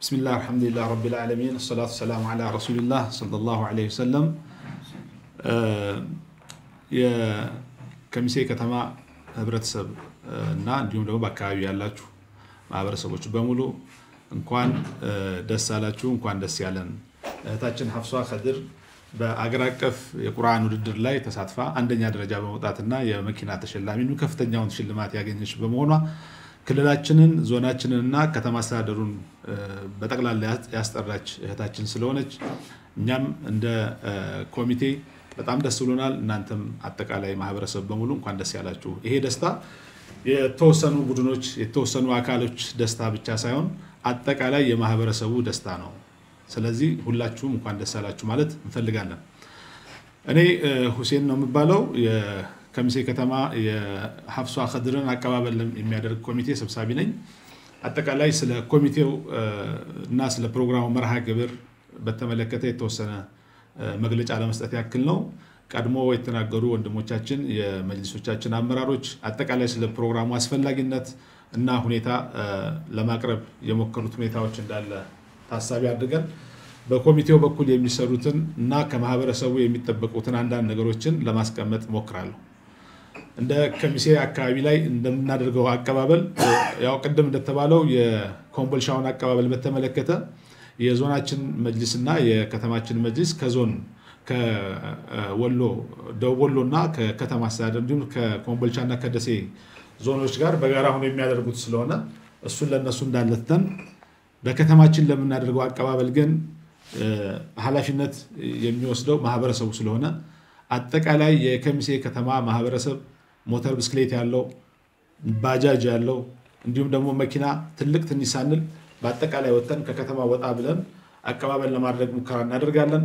بسم الله الحمد لله رب العالمين الصلاة والسلام على رسول الله صلى الله عليه وسلم يا كمسي كتما ህብረተሰብ እና እንዲሁም ደግሞ በአካባቢ ያላችሁ ማህበረሰቦች በሙሉ እንኳን ደስ አላችሁ እንኳን ደስ ያለን እህታችን ሐፍሷ ኸድር በአገር አቀፍ የቁርአን ውድድር ላይ ተሳትፋ አንደኛ ደረጃ በመውጣትና የመኪና ተሸላሚው ከፍተኛውን ሽልማት ያገኘች በመሆኗ ክልላችንን ዞናችንንና ከተማ አስተዳደሩን በጠቅላላ ያስጠራች እህታችን ስለሆነች እኛም እንደ ኮሚቴ በጣም ደስ ብሎናል እናንተም አጠቃላይ ማህበረሰብ በሙሉ እንኳን ደስ ያላችሁ ይሄ ደስታ የተወሰኑ ቡድኖች የተወሰኑ አካሎች ደስታ ብቻ ሳይሆን አጠቃላይ የማህበረሰቡ ደስታ ነው ስለዚህ ሁላችሁም እንኳን ደስ ያላችሁ ማለት እንፈልጋለን እኔ ሁሴን ነው የምባለው የከሚሴ ከተማ የሐፍሷ ኸድርን አቀባበል የሚያደርግ ኮሚቴ ሰብሳቢ ነኝ አጠቃላይ ስለ ኮሚቴው እና ስለ ፕሮግራሙ መርሃ ግብር በተመለከተ የተወሰነ መግለጫ ለመስጠት ያክል ነው ቀድሞ የተናገሩ ወንድሞቻችን የመጅሊሶቻችን አመራሮች አጠቃላይ ስለ ፕሮግራሙ አስፈላጊነት እና ሁኔታ ለማቅረብ የሞከሩት ሁኔታዎች እንዳለ ታሳቢ አድርገን በኮሚቴው በኩል የሚሰሩትን እና ከማህበረሰቡ የሚጠበቁትን አንዳንድ ነገሮችን ለማስቀመጥ ሞክራለሁ እንደ ከሚሴ አካባቢ ላይ እንደምናደርገው አቀባበል ያው ቀደም እንደተባለው የኮምቦልሻውን አቀባበል በተመለከተ የዞናችን መጅሊስና የከተማችን መጅሊስ ከዞን ከወሎ ደወሎና ከከተማ አስተዳደር እንዲሁም ከኮምቦልቻና ከደሴ ዞኖች ጋር በጋራ ሆኖ የሚያደርጉት ስለሆነ እሱን ለነሱ እንዳለተን በከተማችን ለምናደርገው አቀባበል ግን ኃላፊነት የሚወስደው ማህበረሰቡ ስለሆነ አጠቃላይ የከሚሴ ከተማ ማህበረሰብ ሞተር ብስክሌት ያለው ባጃጅ ያለው እንዲሁም ደግሞ መኪና ትልቅ ትንሽ ሳንል በአጠቃላይ ወጥተን ከከተማ ወጣ ብለን አቀባበል ለማድረግ ሙከራ እናደርጋለን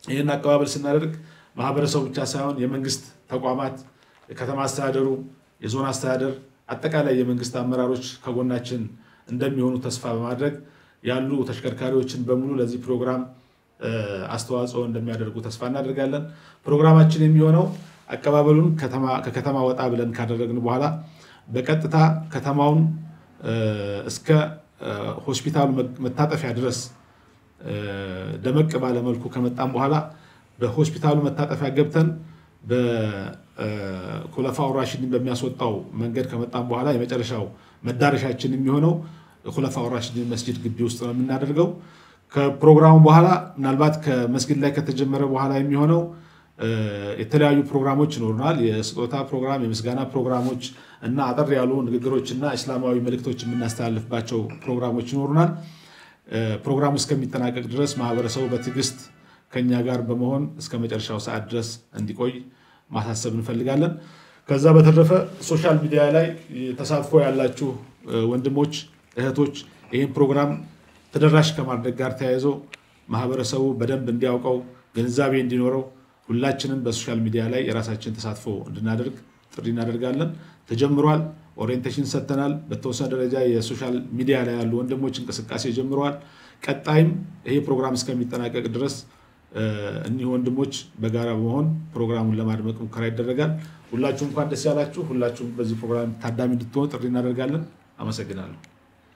ይሄን አቀባበል ስናደርግ ማህበረሰቡ ብቻ ሳይሆን የመንግስት ተቋማት የከተማ አስተዳደሩ የዞን አስተዳደር አጠቃላይ የመንግስት አመራሮች ከጎናችን እንደሚሆኑ ተስፋ በማድረግ ያሉ ተሽከርካሪዎችን በሙሉ ለዚህ ፕሮግራም አስተዋጽኦ እንደሚያደርጉ ተስፋ እናደርጋለን ፕሮግራማችን የሚሆነው አቀባበሉን ከከተማ ወጣ ብለን ካደረግን በኋላ በቀጥታ ከተማውን እስከ ሆስፒታሉ መታጠፊያ ድረስ ደመቅ ባለ መልኩ ከመጣን በኋላ በሆስፒታሉ መታጠፊያ ገብተን በኹለፋው ራሺዲን በሚያስወጣው መንገድ ከመጣን በኋላ የመጨረሻው መዳረሻችን የሚሆነው ኹለፋው ራሺዲን መስጂድ ግቢ ውስጥ ነው የምናደርገው ከፕሮግራሙ በኋላ ምናልባት ከመስጊድ ላይ ከተጀመረ በኋላ የሚሆነው የተለያዩ ፕሮግራሞች ይኖሩናል የስጦታ ፕሮግራም የምስጋና ፕሮግራሞች እና አጠር ያሉ ንግግሮችና እስላማዊ መልእክቶች የምናስተላልፍባቸው ፕሮግራሞች ይኖሩናል ፕሮግራሙ እስከሚጠናቀቅ ድረስ ማህበረሰቡ በትግስት ከኛ ጋር በመሆን እስከ መጨረሻው ሰዓት ድረስ እንዲቆይ ማሳሰብ እንፈልጋለን ከዛ በተረፈ ሶሻል ሚዲያ ላይ ተሳትፎ ያላችሁ ወንድሞች እህቶች ይሄን ፕሮግራም ተደራሽ ከማድረግ ጋር ተያይዞ ማህበረሰቡ በደንብ እንዲያውቀው ግንዛቤ እንዲኖረው ሁላችንም በሶሻል ሚዲያ ላይ የራሳችን ተሳትፎ እንድናደርግ ጥሪ እናደርጋለን ተጀምሯል ኦሪየንቴሽን ሰጥተናል በተወሰነ ደረጃ የሶሻል ሚዲያ ላይ ያሉ ወንድሞች እንቅስቃሴ ጀምሯል ቀጣይም ይሄ ፕሮግራም እስከሚጠናቀቅ ድረስ እኚህ ወንድሞች በጋራ በመሆን ፕሮግራሙን ለማድመቅ ሙከራ ይደረጋል ሁላችሁም እንኳን ደስ ያላችሁ ሁላችሁም በዚህ ፕሮግራም ታዳሚ እንድትሆኑ ጥሪ እናደርጋለን አመሰግናለሁ